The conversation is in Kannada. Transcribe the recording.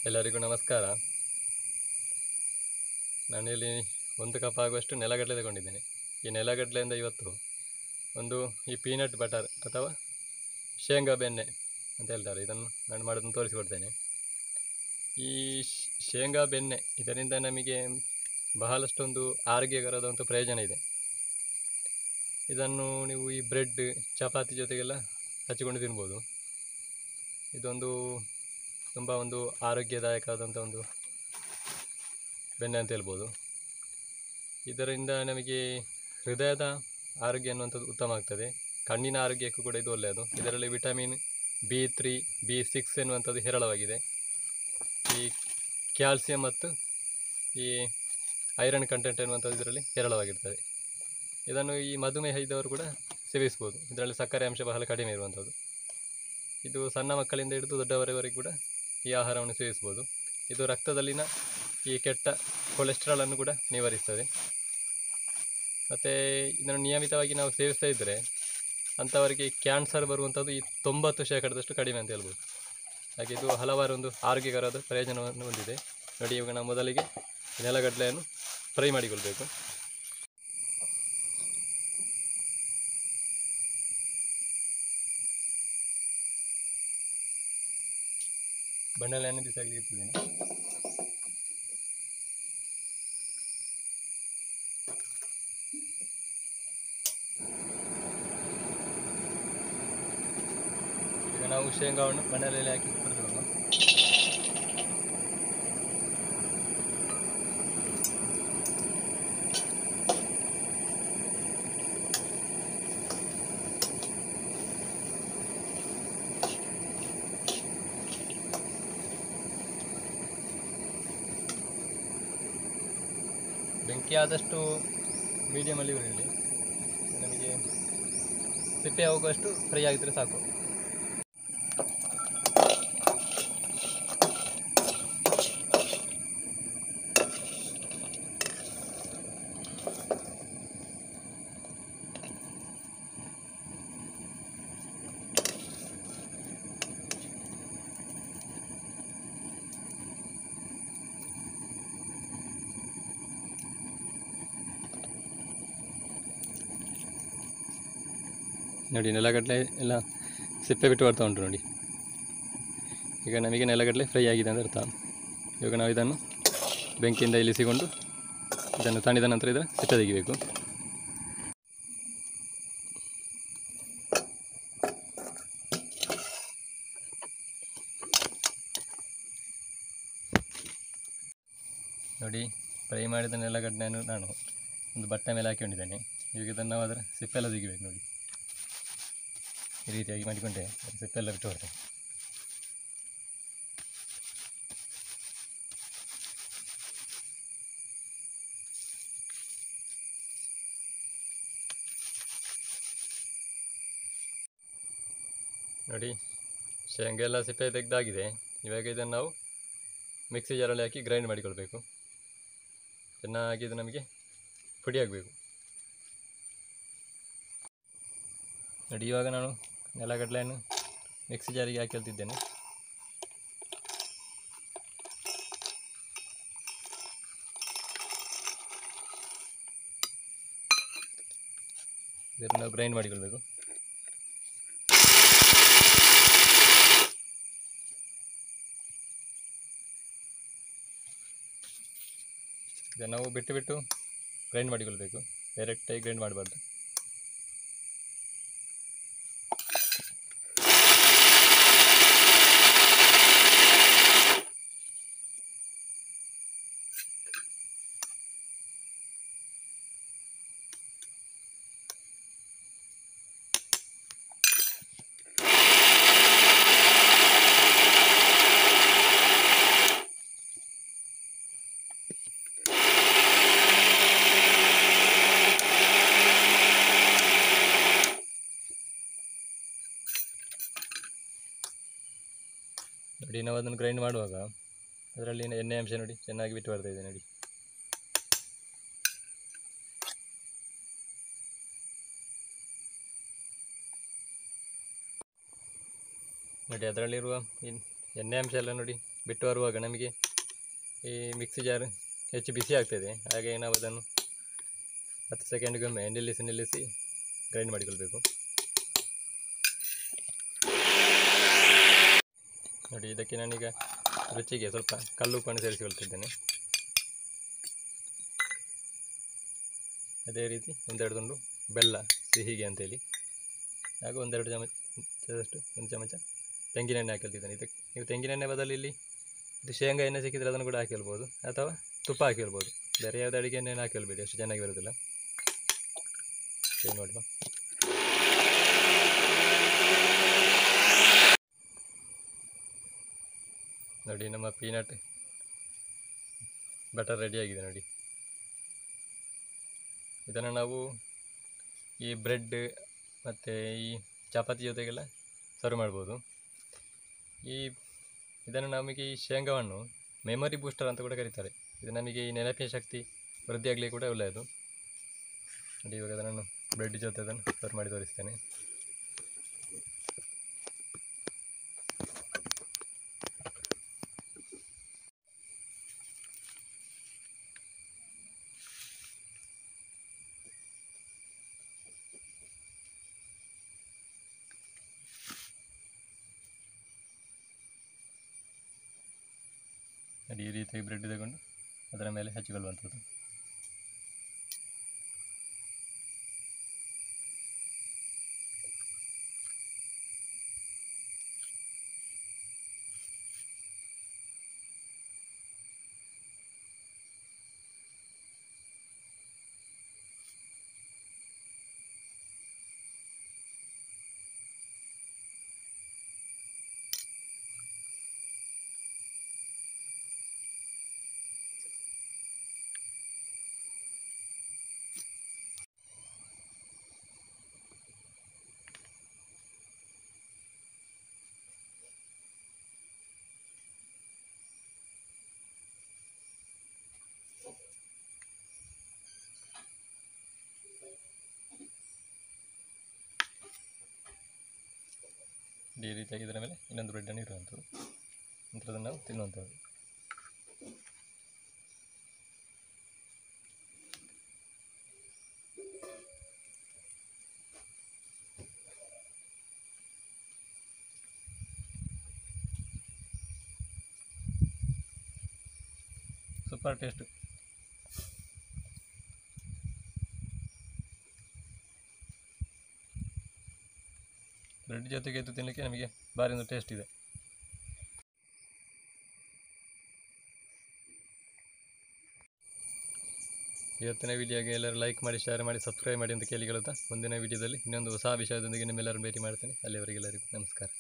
ಎಲ್ಲರಿಗೂ ನಮಸ್ಕಾರ. ನಾನಿಲ್ಲಿ 1 ಕಪ್ ಆಗುವಷ್ಟು ನೆಲಗಡಲೆ ತಗೊಂಡಿದ್ದೇನೆ. ಈ ನೆಲಗಡಲೆಯಿಂದ ಇವತ್ತು ಈ ಪೀನಟ್ ಬಟರ್ ಅಥವಾ ಶೇಂಗಾ ಬೆಣ್ಣೆ ಅಂತ ಹೇಳ್ತಾರೆ, ಇದನ್ನು ನಾನು ಮಾಡೋದನ್ನು ತೋರಿಸಿಕೊಡ್ತೇನೆ. ಈ ಶೇಂಗಾ ಬೆಣ್ಣೆ ಇದರಿಂದ ನಮಗೆ ಬಹಳಷ್ಟೊಂದು ಆರೋಗ್ಯಕರವಾದಂಥ ಪ್ರಯೋಜನ ಇದೆ. ಇದನ್ನು ನೀವು ಈ ಬ್ರೆಡ್ ಚಪಾತಿ ಜೊತೆಗೆಲ್ಲ ಹಚ್ಚಿಕೊಂಡು ತಿನ್ಬೋದು. ಇದೊಂದು ತುಂಬ ಆರೋಗ್ಯದಾಯಕವಾದಂಥ ಬೆಣ್ಣೆ ಅಂತ ಹೇಳ್ಬೋದು. ಇದರಿಂದ ನಮಗೆ ಹೃದಯದ ಆರೋಗ್ಯ ಅನ್ನುವಂಥದ್ದು ಉತ್ತಮ ಆಗ್ತದೆ. ಕಣ್ಣಿನ ಆರೋಗ್ಯಕ್ಕೂ ಕೂಡ ಇದು ಒಳ್ಳೆಯದು. ಇದರಲ್ಲಿ ವಿಟಮಿನ್ B3, B6 ಎನ್ನುವಂಥದ್ದು ಹೇರಳವಾಗಿದೆ. ಈ ಕ್ಯಾಲ್ಸಿಯಂ ಮತ್ತು ಈ ಐರನ್ ಕಂಟೆಂಟ್ ಎನ್ನುವಂಥದ್ದು ಇದರಲ್ಲಿ ಹೇರಳವಾಗಿರ್ತದೆ. ಇದನ್ನು ಈ ಮಧುಮೇಹ ಇದ್ದವರು ಕೂಡ ಸೇವಿಸ್ಬೋದು. ಇದರಲ್ಲಿ ಸಕ್ಕರೆ ಅಂಶ ಬಹಳ ಕಡಿಮೆ ಇರುವಂಥದ್ದು. ಇದು ಸಣ್ಣ ಮಕ್ಕಳಿಂದ ಹಿಡಿದು ದೊಡ್ಡವರವರೆಗೂ ಕೂಡ ಈ ಆಹಾರವನ್ನು ಸೇವಿಸ್ಬೋದು. ಇದು ರಕ್ತದಲ್ಲಿನ ಈ ಕೆಟ್ಟ ಕೊಲೆಸ್ಟ್ರಾಲನ್ನು ಕೂಡ ನಿವಾರಿಸ್ತದೆ. ಮತ್ತು ಇದನ್ನು ನಿಯಮಿತವಾಗಿ ನಾವು ಸೇವಿಸ್ತಾ ಇದ್ದರೆ ಅಂಥವರಿಗೆ ಕ್ಯಾನ್ಸರ್ ಬರುವಂಥದ್ದು ಈ 90% ಕಡಿಮೆ ಅಂತ ಹೇಳ್ಬೋದು. ಹಾಗೆ ಇದು ಹಲವಾರು ಆರೋಗ್ಯಕರವಾದ ಪ್ರಯೋಜನವನ್ನು ಹೊಂದಿದೆ. ನೋಡಿ, ಇವಾಗ ನಾವು ಮೊದಲಿಗೆ ನೆಲಗಡಲೆಯನ್ನು ಫ್ರೈ ಮಾಡಿಕೊಳ್ಬೇಕು. ಬಂಡಲೆಯನ್ನು ಬಿಸಾಗಿ ಇಟ್ಟಿದ್ದೇನೆ. ಈಗ ನಾವು ಶೇಂಗಾವನ್ನು ಬಂಡಲೆಯಲ್ಲಿ ಹಾಕಿ ಹುರಿದುಕೊಳ್ಳೋಣ. ಬೆಂಕಿ ಆದಷ್ಟು ಮೀಡಿಯಮಲ್ಲಿ ಉರಿಯಲಿ. ನಮಗೆ ಸಿಪ್ಪೆ ಹೋಗುವಷ್ಟು ಫ್ರೈ ಆಗಿದ್ರೆ ಸಾಕು. ನೋಡಿ, ನೆಲಗಡಲೆ ಎಲ್ಲ ಸಿಪ್ಪೆ ಬಿಟ್ಟು ಬರ್ತಾ ಉಂಟು ನೋಡಿ. ಈಗ ನಮಗೆ ನೆಲಗಡಲೆ ಫ್ರೈ ಆಗಿದೆ ಅಂತ ಅರ್ಥ. ಇವಾಗ ನಾವು ಇದನ್ನು ಬೆಂಕಿಯಿಂದ ಇಳಿಸಿಕೊಂಡು ಇದನ್ನು ತಣಿದ ನಂತರ ಇದರ ಸಿಪ್ಪೆ ತೆಗಿಬೇಕು. ನೋಡಿ, ಫ್ರೈ ಮಾಡಿದ ನೆಲಗಡಲೆಯನ್ನು ನಾನು ಒಂದು ಬಟ್ಟೆ ಮೇಲೆ ಹಾಕಿಕೊಂಡಿದ್ದೇನೆ. ಈಗ ಇದನ್ನು ನಾವು ಅದರ ಸಿಪ್ಪೆಲ್ಲ ತೆಗಿಬೇಕು. ನೋಡಿ, ಈ ರೀತಿಯಾಗಿ ಮಾಡಿಕೊಂಡೆ ಸಿಪ್ಪೆಲ್ಲ ಬಿಟ್ಟು ಬರ್ತೇನೆ. ನೋಡಿ, ಶೇಂಗಾ ಎಲ್ಲ ಸಿಪ್ಪೆ ತೆಗೆದಾಗಿದೆ. ಇವಾಗ ಇದನ್ನು ನಾವು ಮಿಕ್ಸಿ ಜಾರಲ್ಲಿ ಹಾಕಿ ಗ್ರೈಂಡ್ ಮಾಡಿಕೊಳ್ಬೇಕು. ಚೆನ್ನಾಗಿ ಇದು ನಮಗೆ ಪುಡಿ ಆಗಬೇಕು. ನೋಡಿ, ಇವಾಗ ನಾನು ನೆಲಗಡಲೆಯನ್ನು ಮಿಕ್ಸಿ ಜಾರಿಗೆ ಹಾಕಿ ಹೇಳ್ತಿದ್ದೇನೆ. ಇದನ್ನು ನಾವು ಗ್ರೈಂಡ್ ಮಾಡಿಕೊಳ್ಬೇಕು. ಇದನ್ನು ನಾವು ಬಿಟ್ಟು ಬಿಟ್ಟು ಗ್ರೈಂಡ್ ಮಾಡಿಕೊಳ್ಬೇಕು, ಡೈರೆಕ್ಟಾಗಿ ಗ್ರೈಂಡ್ ಮಾಡಬಾರ್ದು. ನೋಡಿ, ನಾವು ಅದನ್ನು ಗ್ರೈಂಡ್ ಮಾಡುವಾಗ ಅದರಲ್ಲಿ ಎಣ್ಣೆ ಅಂಶ ನೋಡಿ ಚೆನ್ನಾಗಿ ಬಿಟ್ಟು ಬರ್ತಾ ಇದೆ. ನೋಡಿ, ನೋಡಿ ಅದರಲ್ಲಿರುವ ಎಣ್ಣೆ ಅಂಶ ಎಲ್ಲ ನೋಡಿ ಬಿಟ್ಟು ಬರುವಾಗ ನಮಗೆ ಈ ಮಿಕ್ಸಿ ಜಾರ್ ಹೆಚ್ಚು ಬಿಸಿ ಆಗ್ತದೆ. ಹಾಗೆ ನಾವು ಅದನ್ನು 10 ಸೆಕೆಂಡ್ಗೊಮ್ಮೆ ನಿಲ್ಲಿಸಿ ಗ್ರೈಂಡ್ ಮಾಡಿಕೊಳ್ಬೇಕು. ನೋಡಿ, ಇದಕ್ಕೆ ನಾನೀಗ ರುಚಿಗೆ ಸ್ವಲ್ಪ ಕಲ್ಲುಪ್ಪನ್ನು ಸೇರಿಸಿಕೊಳ್ತಿದ್ದೇನೆ. ಅದೇ ರೀತಿ ಒಂದೆರಡು ತುಂಡು ಬೆಲ್ಲ ಸಿಹಿಗೆ ಅಂತೇಳಿ, ಹಾಗೂ ಒಂದು ಚಮಚ ತೆಂಗಿನೆಣ್ಣೆ ಹಾಕಿಲ್ತಿದ್ದೇನೆ. ಇದಕ್ಕೆ ನೀವು ತೆಂಗಿನೆಣ್ಣೆ ಬದಲು ಇಲ್ಲಿ ಇದು ಶೇಂಗಾ ಎಣ್ಣೆ ಸಿಕ್ಕಿದ್ರೆ ಅದನ್ನು ಕೂಡ ಹಾಕಿಲ್ಬೋದು, ಅಥವಾ ತುಪ್ಪ ಹಾಕಿಲ್ಬೋದು. ಬೇರೆ ಯಾವುದೇ ಅಡುಗೆ ಎಣ್ಣೆಯನ್ನು ಹಾಕಿಲ್ಬೇಡಿ, ಅಷ್ಟು ಚೆನ್ನಾಗಿ ಬರೋದಿಲ್ಲ. ನೋಡುವ, ನೋಡಿ ನಮ್ಮ ಪೀನಟ್ ಬಟರ್ ರೆಡಿಯಾಗಿದೆ. ನೋಡಿ, ಇದನ್ನು ನಾವು ಈ ಬ್ರೆಡ್ ಮತ್ತು ಈ ಚಪಾತಿ ಜೊತೆಗೆಲ್ಲ ಸರ್ವ್ ಮಾಡ್ಬೋದು. ಇದನ್ನು ನಮಗೆ ಈ ಶೇಂಗಾವನ್ನು ಮೆಮೊರಿ ಬೂಸ್ಟರ್ ಅಂತ ಕೂಡ ಕರೀತಾರೆ. ಇದು ನಮಗೆ ಈ ನೆನಪಿನ ಶಕ್ತಿ ವೃದ್ಧಿಯಾಗಲಿಕ್ಕೆ ಕೂಡ ಒಳ್ಳೆಯದು. ನೋಡಿ, ಇವಾಗ ಅದನ್ನು ಬ್ರೆಡ್ ಜೊತೆ ಅದನ್ನು ಸರ್ವ್ ಮಾಡಿ ತೋರಿಸ್ತೇನೆ. ಈ ರೀತಿಯಾಗಿ ಬ್ರೆಡ್ ತಗೊಂಡು ಅದರ ಮೇಲೆ ಹಚ್ಚಿಕೊಳ್ಳುವಂಥದ್ದು. ಈ ರೀತಿಯಾಗಿ ಇದರ ಮೇಲೆ ಇನ್ನೊಂದು ಬ್ರೆಡ್ಡನ್ನು ಇಡುವಂಥದ್ದು, ನಂತರ ಅದನ್ನು ನಾವು ತಿನ್ನುವಂಥದ್ದು. Super taste. ಬ್ರೆಡ್ ಜೊತೆಗೆ ಇದು ತಿನ್ನಲಿಕ್ಕೆ ನಮಗೆ ಭಾರಿ ಒಂದು ಟೇಸ್ಟ್ ಇದೆ. ಇವತ್ತಿನ ವಿಡಿಯೋಗೆ ಎಲ್ಲರೂ ಲೈಕ್ ಮಾಡಿ, ಶೇರ್ ಮಾಡಿ, ಸಬ್ಸ್ಕ್ರೈಬ್ ಮಾಡಿ ಅಂತ ಕೇಳಿಕೊಳ್ಳುತ್ತಾ ಮುಂದಿನ ವಿಡಿಯೋದಲ್ಲಿ ಇನ್ನೊಂದು ಹೊಸ ವಿಷಯದೊಂದಿಗೆ ನಿಮ್ಮೆಲ್ಲರೂ ಭೇಟಿ ಮಾಡ್ತೇನೆ. ಅಲ್ಲಿವರೆಗೆಲ್ಲರಿಗೂ ನಮಸ್ಕಾರ.